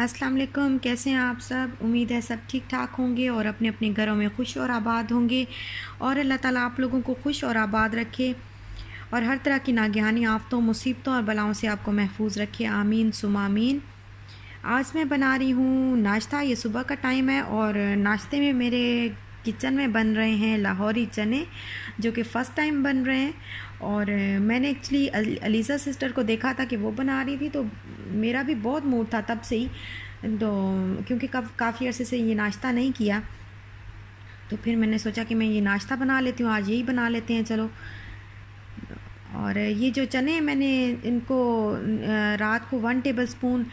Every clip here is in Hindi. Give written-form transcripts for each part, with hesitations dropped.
अस्सलाम वालेकुम। कैसे हैं आप सब? उम्मीद है सब ठीक ठाक होंगे और अपने अपने घरों में खुश और आबाद होंगे और अल्लाह ताला आप लोगों को खुश और आबाद रखे और हर तरह की नागहानी आफ़तों, मुसीबतों और बलाओं से आपको महफूज रखे। आमीन सुमा आमीन। आज मैं बना रही हूँ नाश्ता। ये सुबह का टाइम है और नाश्ते में मेरे किचन में बन रहे हैं लाहौरी चने, जो कि फ़र्स्ट टाइम बन रहे हैं। और मैंने एक्चुअली अलीज़ा सिस्टर को देखा था कि वो बना रही थी, तो मेरा भी बहुत मूड था तब से ही। तो क्योंकि काफ़ी अरसे से ये नाश्ता नहीं किया, तो फिर मैंने सोचा कि मैं ये नाश्ता बना लेती हूँ, आज यही बना लेते हैं चलो। और ये जो चने मैंने इनको रात को 1 टेबल स्पून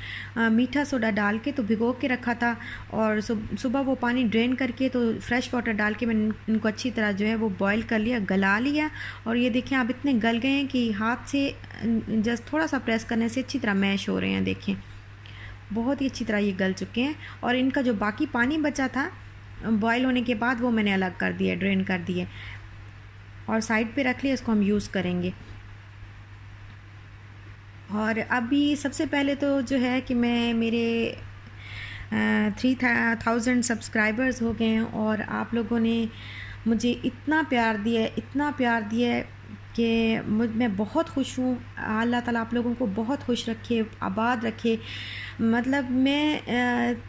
मीठा सोडा डाल के तो भिगो के रखा था, और सुबह वो पानी ड्रेन करके तो फ्रेश वाटर डाल के मैंने इनको अच्छी तरह जो है वो बॉईल कर लिया, गला लिया। और ये देखें आप इतने गल गए हैं कि हाथ से जस्ट थोड़ा सा प्रेस करने से अच्छी तरह मैश हो रहे हैं। देखें बहुत ही अच्छी तरह ये गल चुके हैं। और इनका जो बाकी पानी बचा था बॉयल होने के बाद वो मैंने अलग कर दिया, ड्रेन कर दिए और साइड पे रख लिया। इसको हम यूज़ करेंगे। और अभी सबसे पहले तो जो है कि मैं मेरे 3000 सब्सक्राइबर्स हो गए हैं और आप लोगों ने मुझे इतना प्यार दिया है, इतना प्यार दिया है कि मैं बहुत खुश हूँ। अल्लाह ताला आप लोगों को बहुत खुश रखे, आबाद रखे। मतलब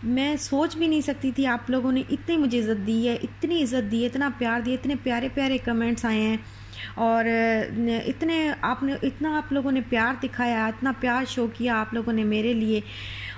मैं सोच भी नहीं सकती थी आप लोगों ने इतनी मुझे इज़्ज़त दी है, इतनी इज़्ज़त दी है, इतना प्यार दिया, इतने प्यारे प्यारे कमेंट्स आए हैं और इतना आप लोगों ने प्यार दिखाया, इतना प्यार शो किया आप लोगों ने मेरे लिए।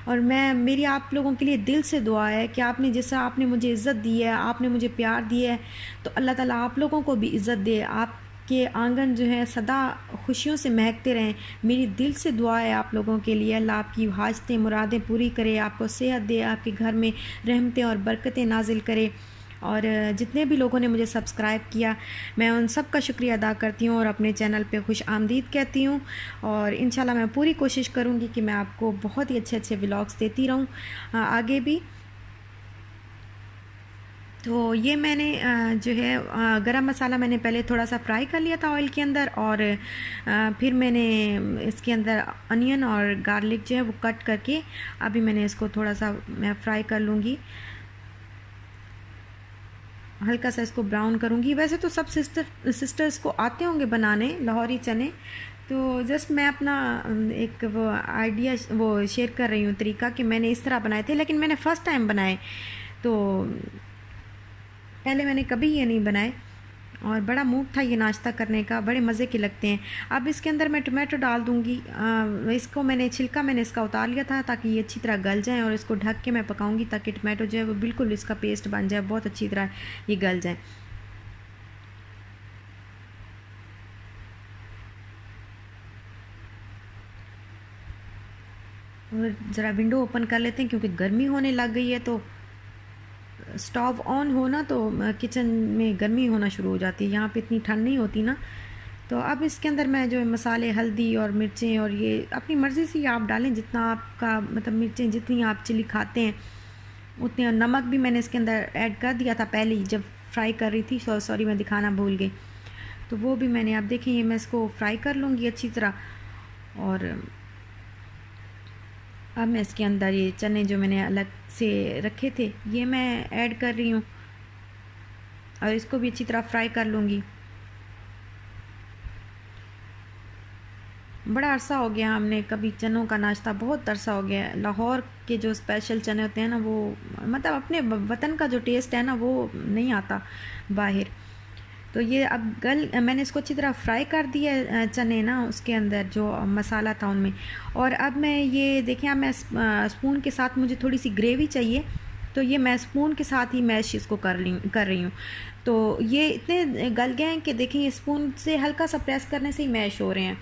और मेरी आप लोगों के लिए दिल से दुआ है कि आपने मुझे इज़्ज़त दी है, आपने मुझे प्यार दिया है, तो अल्लाह ताला आप लोगों को भी इज़्ज़त दे, आपके आंगन जो है सदा खुशियों से महकते रहें। मेरी दिल से दुआ है आप लोगों के लिए। अल्लाह आपकी हाजतें मुरादें पूरी करे, आपको सेहत दे, आपके घर में रहमतें और बरकतें नाजिल करे। और जितने भी लोगों ने मुझे सब्सक्राइब किया, मैं उन सब का शुक्रिया अदा करती हूँ और अपने चैनल पे खुश आमदीद कहती हूँ। और इंशाल्लाह मैं पूरी कोशिश करूँगी कि मैं आपको बहुत ही अच्छे अच्छे व्लॉग्स देती रहूँ आगे भी। तो ये मैंने जो है गरम मसाला मैंने पहले थोड़ा सा फ्राई कर लिया था ऑयल के अंदर, और फिर मैंने इसके अंदर अनियन और गार्लिक जो है वो कट करके अभी मैंने इसको थोड़ा सा मैं फ्राई कर लूँगी, हल्का सा इसको ब्राउन करूँगी। वैसे तो सब सिस्टर्स को आते होंगे बनाने लाहौरी चने, तो जस्ट मैं अपना एक वो आइडिया वो शेयर कर रही हूँ तरीका कि मैंने इस तरह बनाए थे, लेकिन मैंने फ़र्स्ट टाइम बनाए, तो पहले मैंने कभी ये नहीं बनाए और बड़ा मूड था ये नाश्ता करने का, बड़े मज़े के लगते हैं। अब इसके अंदर मैं टमाटो डाल दूँगी। इसको मैंने इसका उतार लिया था ताकि ये अच्छी तरह गल जाए, और इसको ढक के मैं पकाऊंगी ताकि टमाटो जो है वो बिल्कुल इसका पेस्ट बन जाए, बहुत अच्छी तरह ये गल जाए। और ज़रा विंडो ओपन कर लेते हैं क्योंकि गर्मी होने लग गई है, तो स्टोव ऑन हो ना तो किचन में गर्मी होना शुरू हो जाती है, यहाँ पे इतनी ठंड नहीं होती ना। तो अब इसके अंदर मैं जो मसाले, हल्दी और मिर्चें, और ये अपनी मर्ज़ी से आप डालें जितना आपका मतलब मिर्चें जितनी आप चिली खाते हैं उतने। नमक भी मैंने इसके अंदर ऐड कर दिया था पहले ही जब फ्राई कर रही थी, सॉरी मैं दिखाना भूल गई, तो वो भी मैंने। अब देखें ये मैं इसको फ्राई कर लूँगी अच्छी तरह। और अब मैं इसके अंदर ये चने जो मैंने अलग से रखे थे ये मैं ऐड कर रही हूँ और इसको भी अच्छी तरह फ्राई कर लूँगी। बड़ा अरसा हो गया हमने कभी चनों का नाश्ता, बहुत अरसा हो गया। लाहौर के जो स्पेशल चने होते हैं ना, वो मतलब अपने वतन का जो टेस्ट है ना वो नहीं आता बाहर। तो ये अब मैंने इसको अच्छी तरह फ्राई कर दिया चने ना, उसके अंदर जो मसाला था उनमें। और अब मैं ये देखें, अब मैं स्पून के साथ, मुझे थोड़ी सी ग्रेवी चाहिए, तो ये मैं स्पून के साथ ही मैश इसको कर रही हूँ। तो ये इतने गल गए हैं कि देखें ये स्पून से हल्का सा प्रेस करने से ही मैश हो रहे हैं।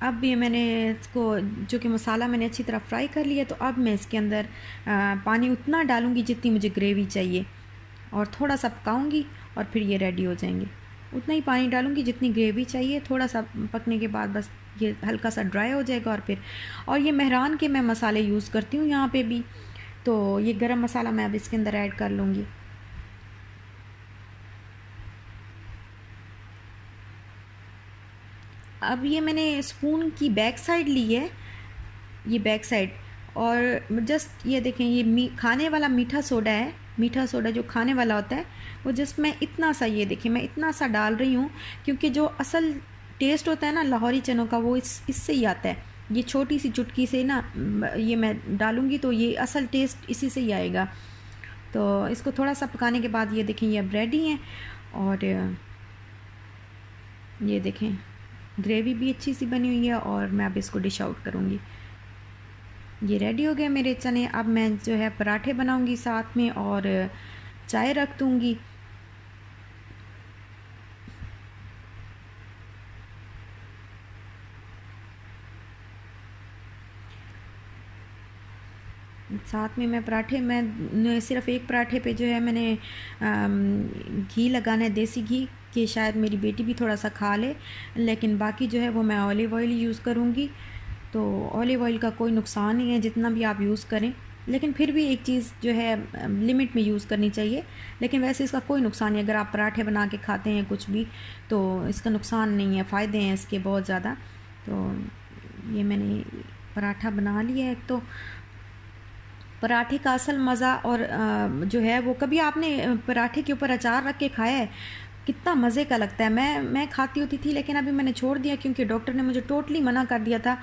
अब ये मैंने इसको जो कि मसाला मैंने अच्छी तरह फ्राई कर लिया, तो अब मैं इसके अंदर पानी उतना डालूँगी जितनी मुझे ग्रेवी चाहिए, और थोड़ा सा पकाऊँगी और फिर ये रेडी हो जाएंगे। उतना ही पानी डालूँगी जितनी ग्रेवी चाहिए, थोड़ा सा पकने के बाद बस ये हल्का सा ड्राई हो जाएगा। और ये मेहरान के मैं मसाले यूज़ करती हूँ यहाँ पे भी, तो ये गरम मसाला मैं अब इसके अंदर ऐड कर लूँगी। अब ये मैंने स्पून की बैक साइड ली है, ये बैक साइड, और जस्ट ये देखें ये खाने वाला मीठा सोडा है, मीठा सोडा जो खाने वाला होता है वो जस्ट मैं इतना सा, ये देखिए मैं इतना सा डाल रही हूँ, क्योंकि जो असल टेस्ट होता है ना लाहौरी चनों का वो इससे ही आता है। ये छोटी सी चुटकी से ना ये मैं डालूँगी तो ये असल टेस्ट इसी से ही आएगा। तो इसको थोड़ा सा पकाने के बाद ये देखें ये अब रेडी हैं, और ये देखें ग्रेवी भी अच्छी सी बनी हुई है, और मैं अब इसको डिश आउट करूँगी। ये रेडी हो गए मेरे चने। अब मैं जो है पराठे बनाऊँगी साथ में, और चाय रख दूँगी। साथ में मैं पराठे, मैं सिर्फ़ एक पराठे पे जो है मैंने घी लगाना है, देसी घी, कि शायद मेरी बेटी भी थोड़ा सा खा ले, लेकिन बाकी जो है वो मैं ऑलिव ऑयल यूज़ करूँगी। तो ऑलिव ऑयल का कोई नुकसान नहीं है जितना भी आप यूज़ करें, लेकिन फिर भी एक चीज़ जो है लिमिट में यूज़ करनी चाहिए। लेकिन वैसे इसका कोई नुकसान नहीं, अगर आप पराठे बना के खाते हैं कुछ भी तो इसका नुकसान नहीं है, फ़ायदे हैं इसके बहुत ज़्यादा। तो ये मैंने पराठा बना लिया है। तो पराठे का असल मज़ा और जो है वो, कभी आपने पराठे के ऊपर अचार रख के खाया है? कितना मज़े का लगता है। मैं खाती होती थी, लेकिन अभी मैंने छोड़ दिया क्योंकि डॉक्टर ने मुझे टोटली मना कर दिया था।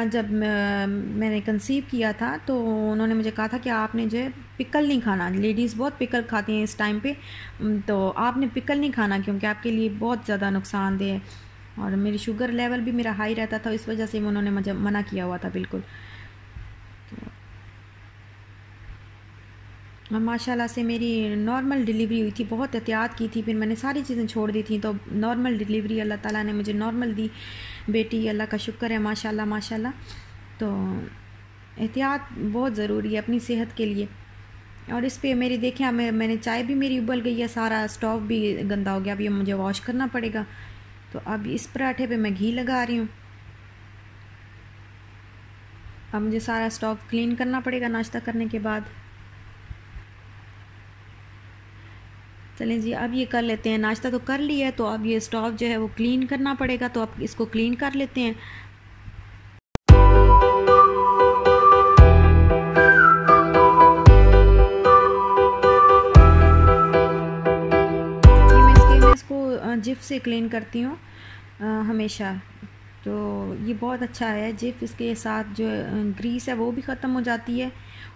जब मैंने कंसीव किया था तो उन्होंने मुझे कहा था कि आपने जो है पिकल नहीं खाना, लेडीज़ बहुत पिकल खाती हैं इस टाइम पे, तो आपने पिकल नहीं खाना क्योंकि आपके लिए बहुत ज़्यादा नुकसानदेह है। और मेरी शुगर लेवल भी मेरा हाई रहता था, इस वजह से उन्होंने मुझे मना किया हुआ था बिल्कुल। माशाल्लाह से मेरी नॉर्मल डिलीवरी हुई थी, बहुत एहतियात की थी, फिर मैंने सारी चीज़ें छोड़ दी थी, तो नॉर्मल डिलीवरी अल्लाह ताला ने मुझे नॉर्मल दी बेटी, अल्लाह का शुक्र है माशाल्लाह माशाल्लाह। तो एहतियात बहुत ज़रूरी है अपनी सेहत के लिए। और इस पे मेरी देखें, मैंने चाय भी मेरी उबल गई है, सारा स्टोव भी गंदा हो गया, अब ये मुझे वॉश करना पड़ेगा। तो अब इस पराठे पे मैं घी लगा रही हूँ। अब मुझे सारा स्टोव क्लीन करना पड़ेगा नाश्ता करने के बाद। चलें जी, अब ये कर लेते हैं, नाश्ता तो कर लिया है, तो अब ये स्टोव जो है वो क्लीन करना पड़ेगा, तो अब इसको क्लीन कर लेते हैं। मैं इसको जिफ से क्लीन करती हूँ हमेशा, तो ये बहुत अच्छा है जिफ। इसके साथ जो ग्रीस है वो भी ख़त्म हो जाती है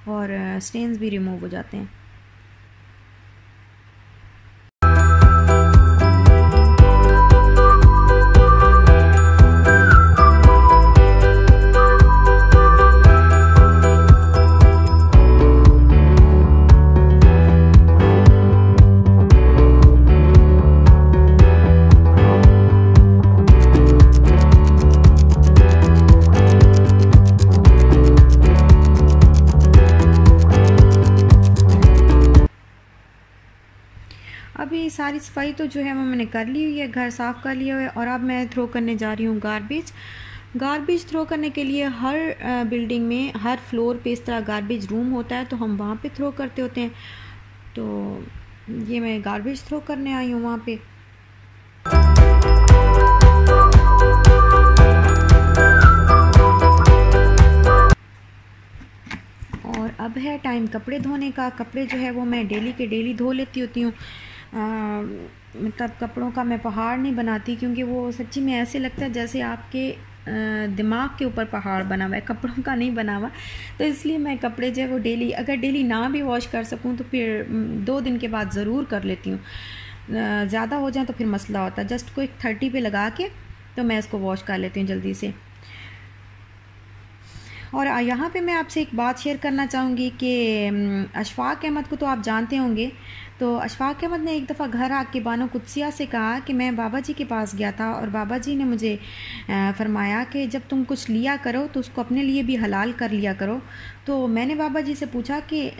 और स्टेन्स भी रिमूव हो जाते हैं। अभी सारी सफाई तो जो है वो मैंने कर ली हुई है, घर साफ़ कर लिया हुआ है, और अब मैं थ्रो करने जा रही हूँ गार्बेज थ्रो करने के लिए हर बिल्डिंग में हर फ्लोर पे इस तरह गार्बेज रूम होता है, तो हम वहाँ पे थ्रो करते होते हैं। तो ये मैं गार्बेज थ्रो करने आई हूँ वहाँ पे। और अब है टाइम कपड़े धोने का। कपड़े जो है वो मैं डेली के डेली धो लेती होती हूँ। मतलब कपड़ों का मैं पहाड़ नहीं बनाती, क्योंकि वो सच्ची में ऐसे लगता है जैसे आपके दिमाग के ऊपर पहाड़ बना हुआ है, कपड़ों का नहीं बना हुआ। तो इसलिए मैं कपड़े जो है वो डेली, अगर डेली ना भी वॉश कर सकूँ तो फिर 2 दिन के बाद ज़रूर कर लेती हूँ। ज़्यादा हो जाए तो फिर मसला होता है। जस्ट कोई 30 पे लगा के तो मैं इसको वॉश कर लेती हूँ जल्दी से। और यहाँ पे मैं आपसे एक बात शेयर करना चाहूँगी कि अशफाक अहमद को तो आप जानते होंगे। तो अशफाक अहमद ने एक दफ़ा घर आके बानो कुदसिया से कहा कि मैं बाबा जी के पास गया था और बाबा जी ने मुझे फरमाया कि जब तुम कुछ लिया करो तो उसको अपने लिए भी हलाल कर लिया करो। तो मैंने बाबा जी से पूछा कि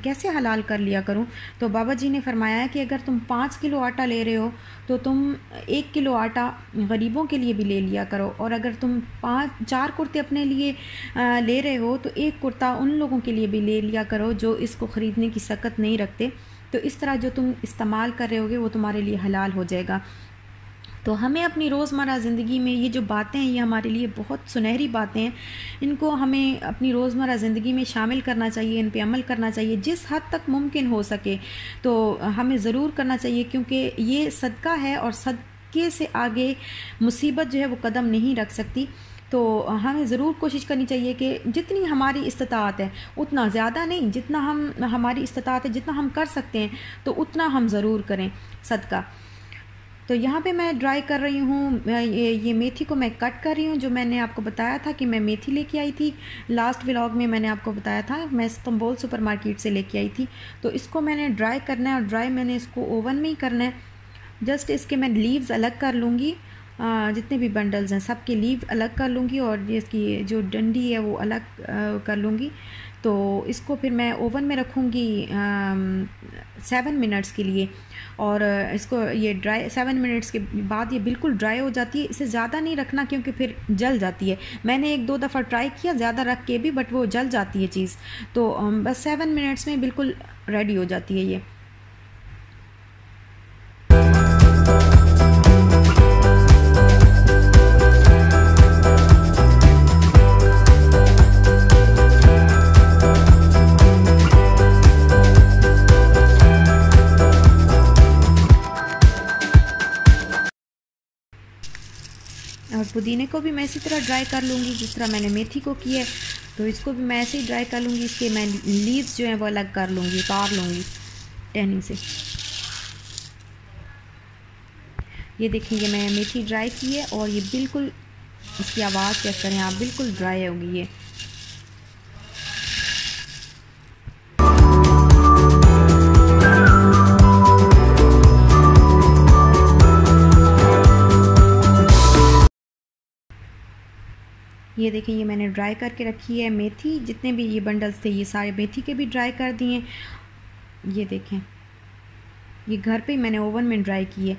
कैसे हलाल कर लिया करूं? तो बाबा जी ने फरमाया कि अगर तुम 5 किलो आटा ले रहे हो तो तुम 1 किलो आटा गरीबों के लिए भी ले लिया करो, और अगर तुम 4 कुर्ते अपने लिए ले रहे हो तो 1 कुर्ता उन लोगों के लिए भी ले लिया करो जो इसको ख़रीदने की सकत नहीं रखते। तो इस तरह जो तुम इस्तेमाल कर रहे होगे वो तुम्हारे लिए हलाल हो जाएगा। तो हमें अपनी रोज़मर्रा ज़िंदगी में ये जो बातें हैं, ये हमारे लिए बहुत सुनहरी बातें हैं। इनको हमें अपनी रोज़मर्रा ज़िंदगी में शामिल करना चाहिए, इन पे अमल करना चाहिए जिस हद तक मुमकिन हो सके। तो हमें ज़रूर करना चाहिए, क्योंकि ये सदका है और सदके से आगे मुसीबत जो है वो कदम नहीं रख सकती। तो हमें ज़रूर कोशिश करनी चाहिए कि जितनी हमारी इस्तिताअत है, उतना ज़्यादा नहीं, जितना हमारी इस्तिताअत है, जितना हम कर सकते हैं तो उतना हम ज़रूर करें सदका। तो यहाँ पे मैं ड्राई कर रही हूँ, ये मेथी को मैं कट कर रही हूँ। जो मैंने आपको बताया था कि मैं मेथी लेके आई थी, लास्ट व्लॉग में मैंने आपको बताया था, मैं इस्तांबुल सुपरमार्केट से लेके आई थी। तो इसको मैंने ड्राई करना है, और ड्राई मैंने इसको ओवन में ही करना है। जस्ट इसके मैं लीव्स अलग कर लूँगी, जितने भी बंडल्स हैं सब के लीव अलग कर लूँगी, और इसकी जो डंडी है वो अलग कर लूँगी। तो इसको फिर मैं ओवन में रखूँगी 7 मिनट्स के लिए, और इसको ये ड्राई 7 मिनट्स के बाद ये बिल्कुल ड्राई हो जाती है। इसे ज़्यादा नहीं रखना क्योंकि फिर जल जाती है। मैंने 1-2 दफ़ा ट्राई किया ज़्यादा रख के भी, बट वो जल जाती है चीज़। तो बस 7 मिनट्स में बिल्कुल रेडी हो जाती है ये। और पुदीने को भी मैं इसी तरह ड्राई कर लूँगी जिस तरह मैंने मेथी को किया है। तो इसको भी मैं ऐसे ही ड्राई कर लूँगी। इसके मैं लीव्स जो हैं वो अलग कर लूँगी, उतार लूँगी टहनी से। ये देखिए, ये मैं मेथी ड्राई की है, और ये बिल्कुल, इसकी आवाज़ चेक करें आप, बिल्कुल ड्राई होगी ये। ये देखें, ये मैंने ड्राई करके रखी है मेथी। जितने भी ये बंडल्स थे ये सारे मेथी के भी ड्राई कर दिए। ये देखें, ये घर पे ही मैंने ओवन में ड्राई की है।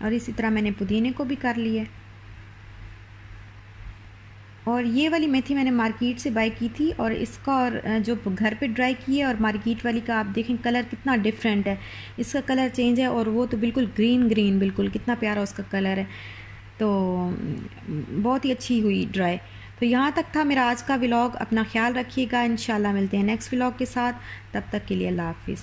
और इसी तरह मैंने पुदीने को भी कर लिया। और ये वाली मेथी मैंने मार्केट से बाय की थी, और इसका और जो घर पे ड्राई की है और मार्केट वाली का आप देखें कलर कितना डिफरेंट है। इसका कलर चेंज है, और वो तो बिल्कुल ग्रीन ग्रीन, बिल्कुल कितना प्यारा उसका कलर है। तो बहुत ही अच्छी हुई ड्राई। तो यहाँ तक था मेरा आज का व्लॉग। अपना ख्याल रखिएगा, इंशाल्लाह मिलते हैं नेक्स्ट व्लॉग के साथ। तब तक के लिए अल्लाह हाफिज़।